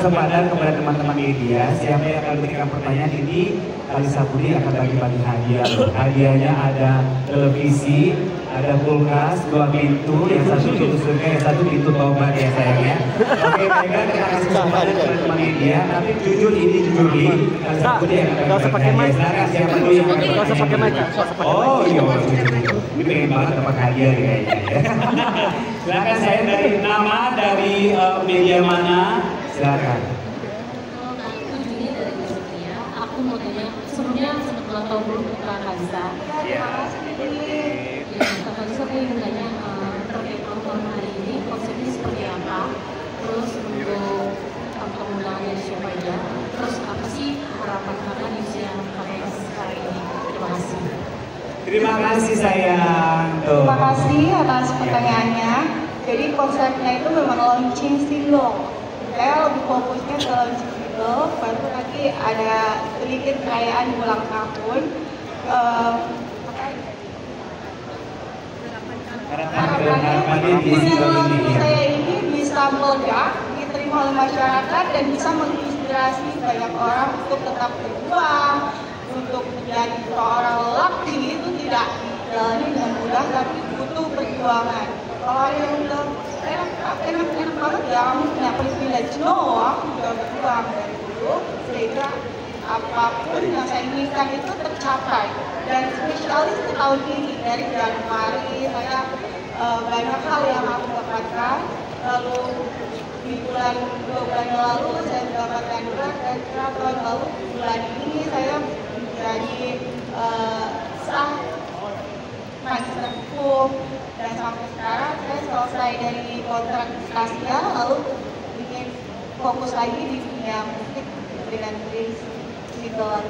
kesempatan kepada teman-teman media. Siapa yang akan berikan pertanyaan ini, Kalisa Putri akan bagi-bagi hadiah. Hadiahnya ada televisi, ada kulkas, 2 pintu, yang satu pintu surga, yang satu pintu taubat ya sayangnya. Oke, baiklah kita kasih kesempatan kepada teman media. Tapi jujur ini jujur li, Kalisa Putri yang akan bagi hadiah. Silakan siapa dulu yang akan Gak usah pakai mic. Oh iya, ini pengen banget dapat hadiah nih kayaknya. Silakan saya dari nama dari media mana? Silakan. Aku mau tanya, sebelumnya sempat ulang tahun dulu ke Kak Kalisa. Iya. Kak Kalisa, aku ingin tanya terkait ulang tahun hari ini, konsepnya seperti apa? Terus untuk kemudahannya siapa aja? Terus apa sih harapan kakak di usia kakak sekarang ini? Terima kasih. Terima kasih sayang. Tuh. Terima kasih atas pertanyaannya. Jadi konsepnya itu memang launching single. Saya lebih fokusnya ke launching single, baru nanti ada sedikit perayaan ulang tahun. Harapannya lagu saya ini bisa meledak, diterima oleh masyarakat dan bisa menginspirasi banyak orang untuk tetap berjuang, untuk menjadi seorang lelaki itu tidak dijalani dengan mudah, tapi butuh perjuangan. Kalau ada yang bilang enak banget ya, kamu punya privilege, no, aku juga berjuang dari dulu sehingga apapun yang saya inginkan itu tercapai. Dan spesialis di tahun ini dari Januari saya banyak hal yang aku dapatkan. Lalu di bulan 2 bulan yang lalu saya mendapatkan gelar, dan tahun lalu bulan ini saya menjadi sah magister hukum, dan sampai sekarang saya selesai dari kontrak Asia, lalu ingin fokus lagi di dunia musik dengan single.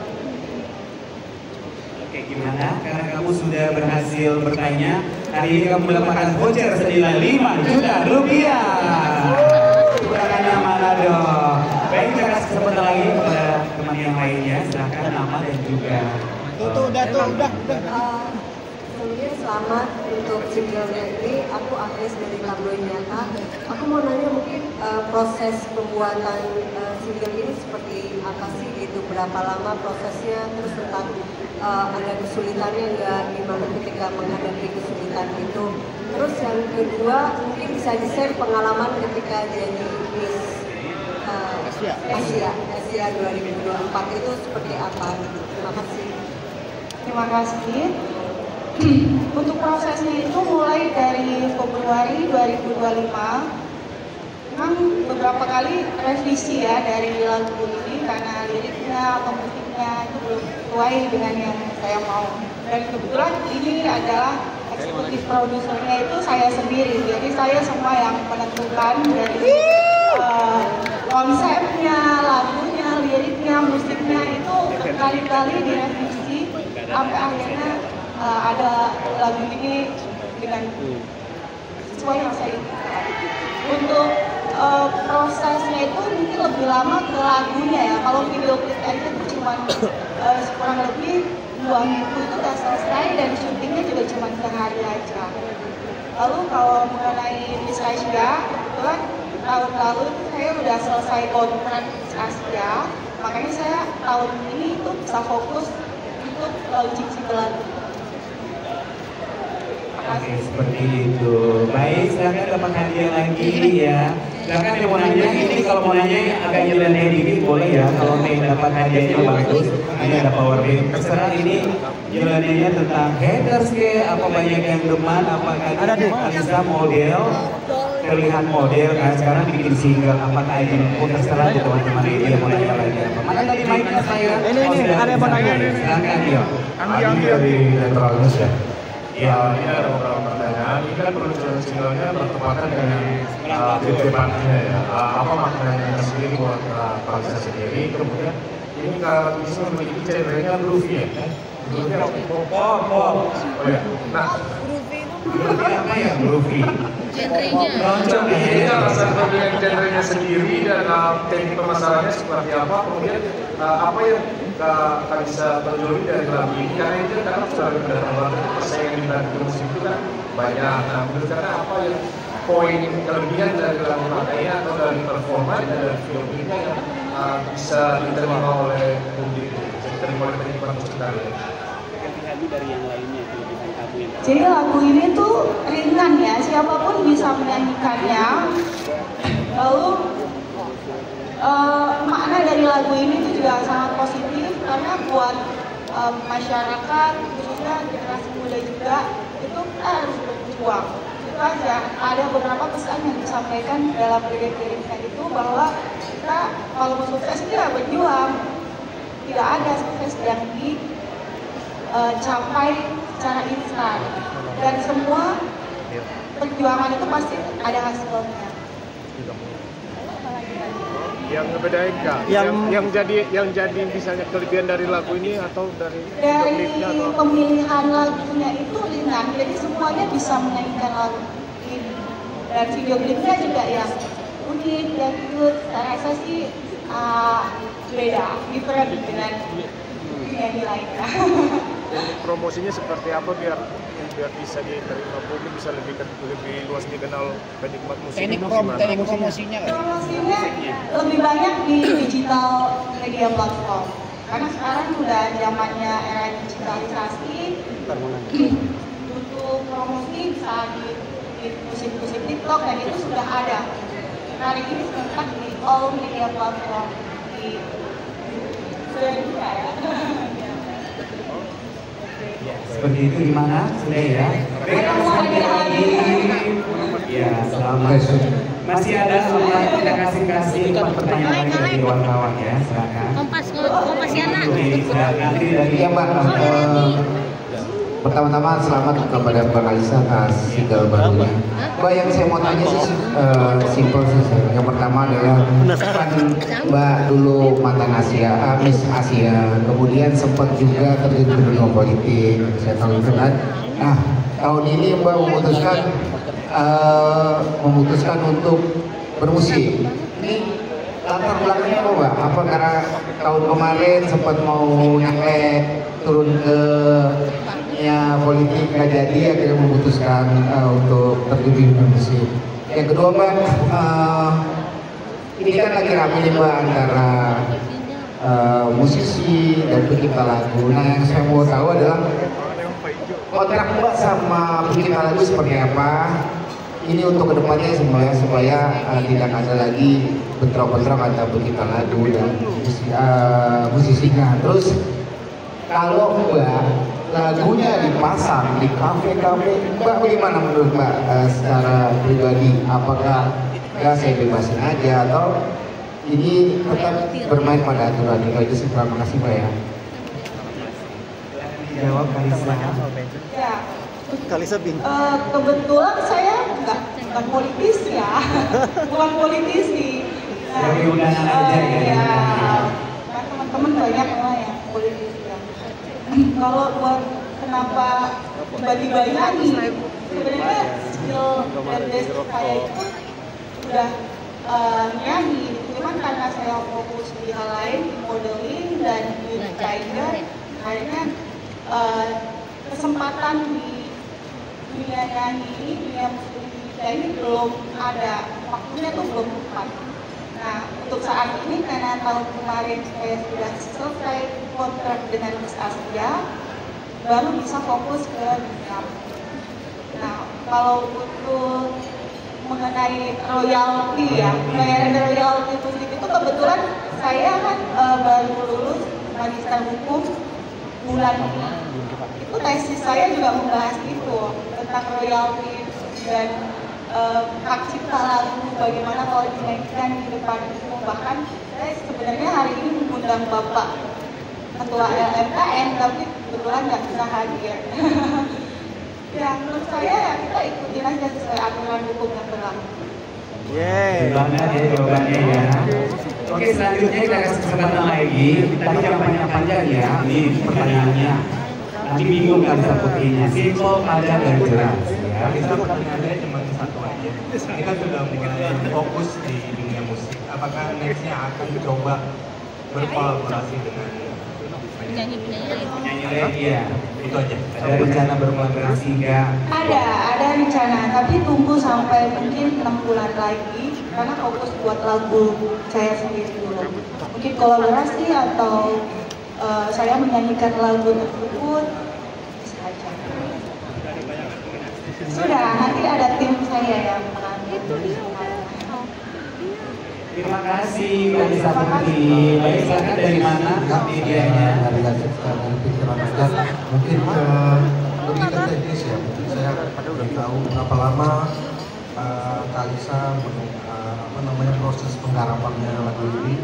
Oke, gimana? Karena kamu sudah berhasil bertanya, hari ini kamu mendapatkan voucher senilai 5 juta rupiah. Bukannya mana dong? Baik, kita kasih kesempatan lagi kepada teman yang lainnya. Silahkan nama dan juga. Udah. Sebelumnya selamat untuk singlenya ini. Aku Agnes dari Tabloid Nyata. Aku mau nanya mungkin proses pembuatan single ini seperti apa sih? Itu berapa lama prosesnya? Terus tentang ada kesulitannya nggak, gimana ketika menghadapi kesulitan itu? Terus yang kedua mungkin bisa di-share pengalaman ketika jadi Miss Asia 2024 itu seperti apa gitu. Terima kasih. Terima kasih. Untuk prosesnya itu mulai dari Februari 2025. Memang beberapa kali revisi ya dari lagu ini karena liriknya atau musiknya itu belum sesuai dengan yang saya mau. Dan kebetulan ini adalah eksekutif produsernya itu saya sendiri. Jadi saya semua yang menentukan dari konsepnya, lagunya, liriknya, musiknya itu berkali-kali direvisi sampai akhirnya ada lagu ini dengan sesuai yang saya inginkan. Untuk prosesnya itu mungkin lebih lama ke lagunya ya. Kalau video klipnya itu cuma kurang lebih 2 minggu itu udah selesai, dan syutingnya juga cuma sehari aja. Lalu kalau mengenai Miss Asia, kebetulan tahun lalu saya udah selesai kontrak Miss Asia, makanya saya tahun ini itu bisa fokus untuk launching single lagu. Oke, seperti itu. Baik, silakan dapat hadiah lagi ya. Silakan yang mau nanya, ini kalau mau nanya agak nyeleneh dikit boleh ya. Kalau pengen dapat hadiahnya bagus, ini ada power bank. Terserah ini nyelenehnya tentang haters ke, apa banyak yang deman, apakah Kalisa model, terlihat model kan sekarang bikin single, apakah ini pun terserah tuh teman-teman ini yang mau nanya lagi apa. Mana tadi mic-nya saya? Ini ada yang mau nanya. Silakan Tio. Andi dari Netral News ya. Ya, ini ada beberapa pertanyaan. Ini kan peluncuran singlenya bertepatan dengan depannya ya. Apa maknanya sendiri buat Kalisa sendiri? Kemudian ini kalau bisa memiliki genre-nya groovy ya. Groovy pop. Oh ya. Nah, Groovy apa ya groovy? Jadi alasan pemilihan genre-nya sendiri dan teknik pemasarannya seperti apa? Kemudian apa yang Kalisa tonjolin dari lagu ini? Karena itu kan sudah benar-benar persaingan di bidang musik itu kan banyak. Nah, menurut karena apa yang poin kelebihan dari lagu makanya atau dari performa dari video klipnya yang bisa diterima oleh publik, bisa diterima oleh penikmat musik tadi? Dari yang lainnya, kelebihan kamu yang Jadi lagu ini tuh ringan ya, siapapun bisa menyanyikannya. Lalu makna dari lagu ini tuh juga sangat positif karena buat masyarakat khususnya generasi muda juga itu kita harus berjuang. Itu aja. Ada beberapa pesan yang disampaikan dalam lirik-liriknya itu bahwa kita kalau mau sukses itu ya berjuang. Tidak ada sukses yang dicapai secara instan dan semua perjuangan itu pasti ada hasilnya. Yang ngebedain Kak? Yang jadi misalnya kelebihan dari lagu ini atau dari klipnya atau pemilihan lagunya itu ringan, jadi semuanya bisa menyanyikan lagu ini. Dan video klipnya juga yang unik, yang cute. Saya rasa sih beda, different dengan penyanyi lainnya. promosinya seperti apa biar bisa diterima publik, bisa lebih luas dikenal penikmat musik? teknik promosinya kan? Promosinya lebih banyak di digital media platform karena sekarang udah zamannya era digitalisasi. Untuk promosi bisa di musik-musik TikTok dan itu sudah ada. Hari ini serentak di all media platform di sudah juga ya. Seperti itu gimana? Sudah ya? Baik, sekali lagi. Ya, selamat. Masih ada kita kasih pertanyaan lagi dari wartawan ya, silakan. Kompasiana. Iya Mbak. Pertama-tama selamat kepada Mbak Alisa atas single barunya. Mbak, yang saya mau tanya sih simpel sih. Yang pertama adalah kan Mbak dulu mantan Miss Asia, kemudian sempat juga terjun ke dunia politik, saya tahu itu kan. Nah, tahun ini Mbak memutuskan untuk bermusik. Ini latar belakangnya apa Mbak? Apa karena tahun kemarin sempat mau nyalek turun ke politik nggak jadi, akhirnya memutuskan untuk terjun di dunia musik. Yang kedua Mbak, ini kan lagi rame nih Mbak antara musisi dan pencipta lagu. Nah, yang saya mau tahu adalah kontrak Mbak sama pencipta lagu seperti apa? Ini untuk kedepannya supaya tidak ada lagi bentrok-bentrok antara pencipta lagu dan musisinya. Terus kalau Mbak lagunya dipasang di kafe-kafe, Mbak bagaimana menurut Mbak secara pribadi? Apakah ya saya bebasin aja atau ini tetap bermain pada aturan? Itu sih. Terima kasih Mbak ya. Jawab Kalisa. Ya. Kalisa Kebetulan saya bukan politisi ya, bukan politisi. Dari undangan aja ya. Kan teman-teman banyak lah yang politisi ya. Kalau buat kenapa tiba-tiba nyanyi, sebenarnya skill dan basic saya itu udah nyanyi, cuman karena saya fokus di hal lain, di modeling dan di desainer, akhirnya kesempatan di dunia nyanyi ini, dunia musik Indonesia ini belum ada, waktunya tuh belum tepat. Nah, untuk saat ini karena tahun kemarin saya sudah selesai kontrak dengan Miss Asia, baru bisa fokus ke dunia. Nah, kalau untuk mengenai royalti ya, bayaran royalti musik itu kebetulan saya kan baru lulus magister hukum bulan ini. Itu tesis saya juga membahas itu tentang royalti dan hak cipta lagu, bagaimana kalau dinyanyikan di depan umum. Bahkan saya sebenarnya hari ini mengundang Bapak Ketua LMKN, tapi kebetulan nggak bisa hadir. Ya, menurut saya ya kita ikutin aja sesuai aturan hukum yang berlaku. Gimana ya jawabannya ya? Oke, selanjutnya kita kasih kesempatan lagi, tapi jangan panjang-panjang ya. Ini pertanyaannya. Nanti bingung kan sepertinya. Simple, padat dan jelas. Ya. Kita pertanyaannya cuma satu aja. Ini kan sudah mulai fokus di dunia musik. Apakah nextnya akan mencoba berkolaborasi dengan banyak penyanyi-penyanyi lain. Penyanyi lain, iya. Itu aja. Ada rencana berkolaborasi nggak? Ada rencana, tapi tunggu sampai mungkin 6 bulan lagi karena fokus buat lagu saya sendiri dulu. Mungkin kolaborasi atau saya menyanyikan lagu tersebut bisa aja. Sudah, nanti ada tim saya yang mengambil. Terima kasih Kalisa Putri. Baik, silakan dari mana medianya? Dari pikiran aja. Mungkin lebih ke teknis ya. Mungkin saya udah tahu berapa lama Kalisa proses penggarapannya lagu ini.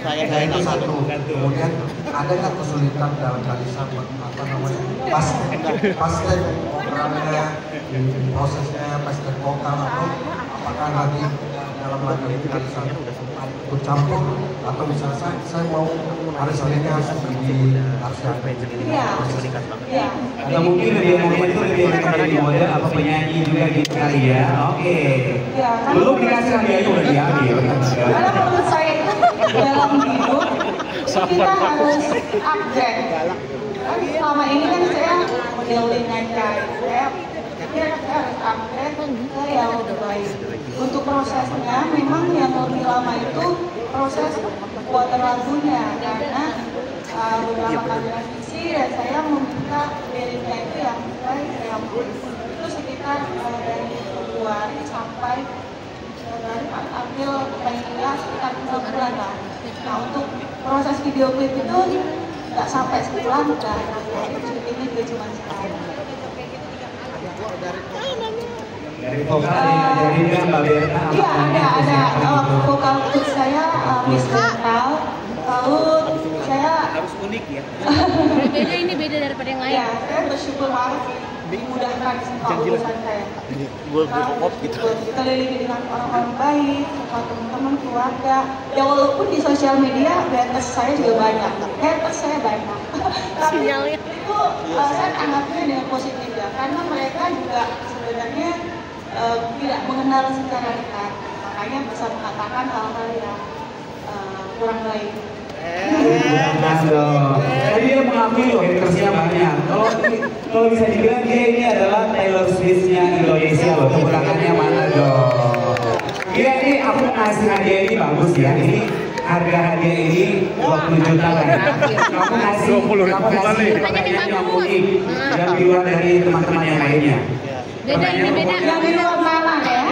Saya itu satu. Kemudian ada nggak kesulitan dalam Kalisa pas orangnya prosesnya pas vokal atau apakah nanti dalam lagu ini Kalisa bercampur atau misalnya saya mau aransemennya harus di Iya. Atau mungkin lebih itu lebih menjadi model apa penyanyi juga gitu kali ya. Oke. Belum dikasih hadiahnya udah diambil. Karena menurut saya itu dalam hidup kita harus upgrade. Kan selama ini kan saya modeling aja, saya harus upgrade ke yang lebih baik. Untuk prosesnya memang yang lebih lama itu proses buatan lagunya karena beberapa kali revisi dan saya meminta liriknya itu yang sesuai saya buat. Itu sekitar dari Februari sampai dari April mainnya sekitar 6 bulan lah. Nah untuk proses video klip itu nggak sampai sebulan udah ini juga cuma sekali. Dari vokal jadi kan Mbak Berta. Iya ada vokal klip saya Miss Vokal. Lalu saya harus unik ya. Beda daripada yang lain. Ya, saya bersyukur banget dimudahkan semua urusan saya. Dikelilingi dengan orang-orang baik, sama teman-teman, keluarga. Ya walaupun di sosial media haters saya juga banyak, haters saya banyak. Tapi itu saya anggapnya dengan positif ya, karena mereka juga sebenarnya tidak mengenal secara dekat, makanya bisa mengatakan hal-hal yang kurang baik. Tadi dia mengakui loh hatersnya banyak. Kalau bisa dibilang dia ini adalah Taylor Swift-nya Indonesia loh. Kekurangannya mana dong? Iya ini aku ngasih hadiah ini bagus ya. Ini harga hadiah ini 20 juta kan. Kamu ngasih pertanyaan yang unik dan di luar dari teman-teman yang lainnya. Beda. Yang di luar mana ya?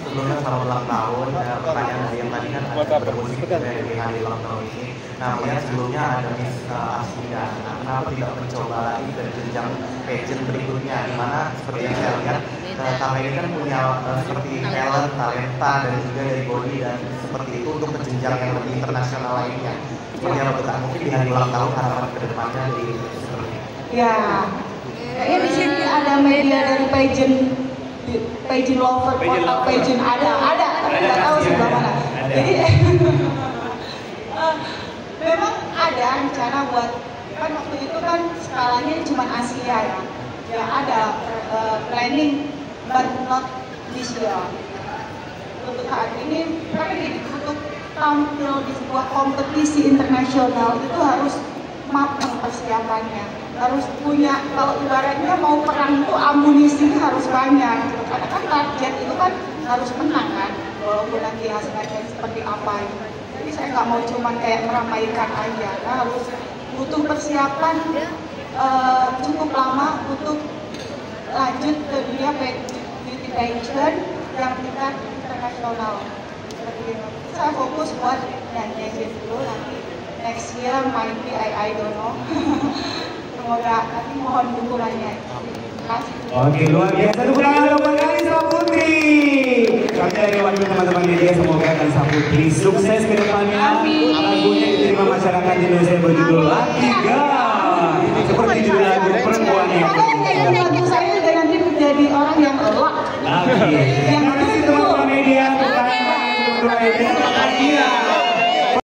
Sebelumnya selamat ulang tahun. Pertanyaan yang tadi kan bermusik dari hari ulang tahun ini. Nah, melihat sebelumnya ada Miss Asia. Kenapa tidak mencoba lagi dari jenjang pageant berikutnya? Di mana seperti yang saya lihat, Kak ini kan punya seperti talent, talenta dan juga dari body dan seperti itu untuk ke jenjang yang lebih internasional lainnya. Seperti apa Kak? Mungkin di hari ulang tahun harapan kedepannya di seperti ini. Ya, kayaknya di sini ada media dari pageant lover, pageant ada, tapi nggak tahu sebelah mana. Jadi memang ada rencana buat kan waktu itu kan skalanya cuma Asia ya. Ya ada planning but not this year. Untuk saat ini tapi untuk tampil di sebuah kompetisi internasional itu harus matang persiapannya, harus punya, kalau ibaratnya mau perang itu amunisinya harus banyak gitu. Karena kan target itu kan harus menang kan, walaupun nanti hasilnya seperti apa itu. Jadi saya nggak mau cuman kayak meramaikan aja, nah, harus butuh persiapan cukup lama untuk lanjut ke dunia beauty pageant yang tingkat internasional. Seperti itu. Saya fokus buat nyanyi aja dulu, nanti next year might be I don't know. Semoga nanti mohon dukungannya. Terima kasih. Oke, luar biasa. Dukungan dong buat Kalisa Putri. Kami dari wakil teman-teman media semoga Kalisa Putri sukses ke depannya. Lagunya diterima masyarakat Indonesia berjudul Laki Gal. Seperti judul lagu perempuan yang lagu saya juga nanti menjadi orang yang elok. Terima kasih teman-teman media. Terima kasih.